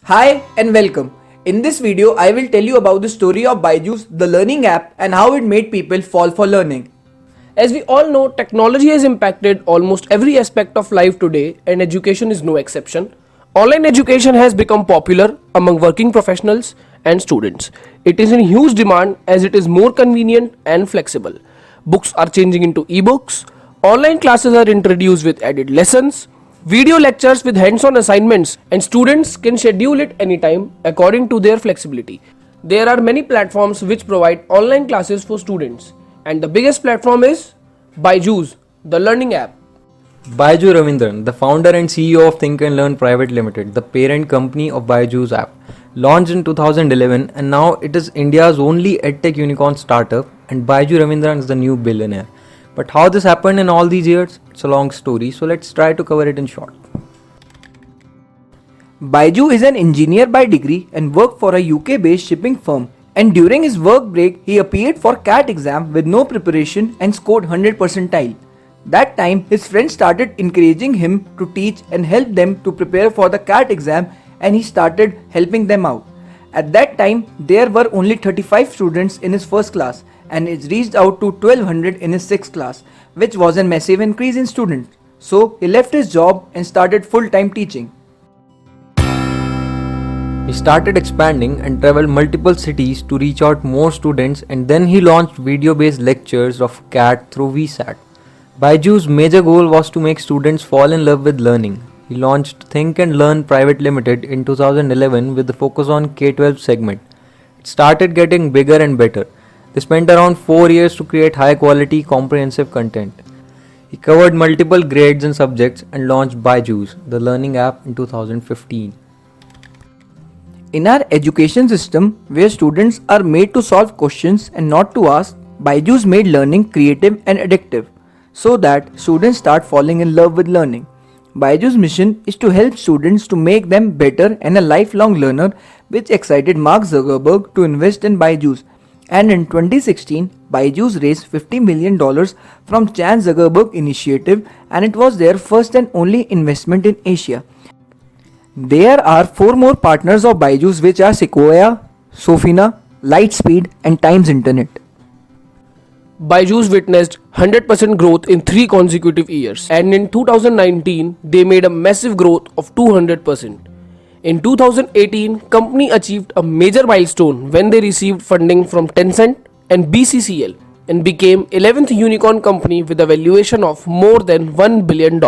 Hi and welcome. In this video, I will tell you about the story of Byju's, the learning app, and how it made people fall for learning. As we all know, technology has impacted almost every aspect of life today, and education is no exception. Online education has become popular among working professionals and students. It is in huge demand as it is more convenient and flexible. Books are changing into ebooks, online classes are introduced with added lessons, video lectures with hands-on assignments, and students can schedule it anytime according to their flexibility. There are many platforms which provide online classes for students, and the biggest platform is Byju's, the learning app. Baiju Ravindran, the founder and CEO of Think and Learn Private Limited, the parent company of Byju's app, launched in 2011 and now it is India's only edtech unicorn startup, and Baiju Ravindran is the new billionaire. But how this happened in all these years? It's a long story, so let's try to cover it in short. Byju is an engineer by degree and worked for a UK-based shipping firm. And during his work break, he appeared for CAT exam with no preparation and scored 100 percentile. That time, his friends started encouraging him to teach and help them to prepare for the CAT exam, and he started helping them out. At that time, there were only 35 students in his first class, and it reached out to 1200 in his sixth class, which was a massive increase in students. So he left his job and started full-time teaching. He started expanding and traveled multiple cities to reach out more students, and then he launched video-based lectures of CAT through VSAT. Byju's major goal was to make students fall in love with learning. He launched Think and Learn Private Limited in 2011 with the focus on K-12 segment. It started getting bigger and better. They spent around 4 years to create high quality, comprehensive content. He covered multiple grades and subjects and launched Byju's, the learning app, in 2015. In our education system, where students are made to solve questions and not to ask, Byju's made learning creative and addictive, so that students start falling in love with learning. Byju's mission is to help students to make them better and a lifelong learner, which excited Mark Zuckerberg to invest in Byju's. And in 2016, Byju's raised $50 million from Chan Zuckerberg Initiative, and it was their first and only investment in Asia. There are 4 more partners of Byju's, which are Sequoia, Sofina, Lightspeed, and Times Internet. Byju's witnessed 100% growth in 3 consecutive years, and in 2019 they made a massive growth of 200%. In 2018, company achieved a major milestone when they received funding from Tencent and BCCL and became 11th unicorn company with a valuation of more than $1 billion.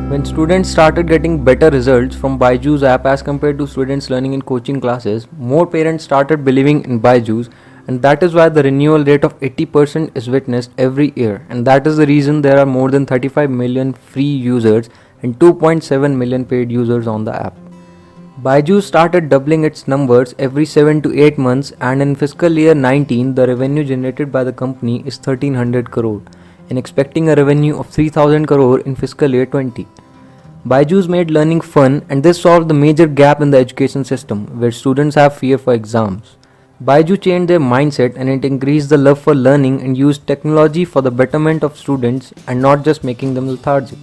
When students started getting better results from Byju's app as compared to students learning in coaching classes, more parents started believing in Byju's, and that is why the renewal rate of 80% is witnessed every year, and that is the reason there are more than 35 million free users and 2.7 million paid users on the app. Byju's started doubling its numbers every 7 to 8 months, and in fiscal year 19 the revenue generated by the company is 1300 crore and expecting a revenue of 3000 crore in fiscal year 20. Byju's made learning fun, and this solved the major gap in the education system where students have fear for exams. Byju changed their mindset, and it increased the love for learning and used technology for the betterment of students and not just making them lethargic.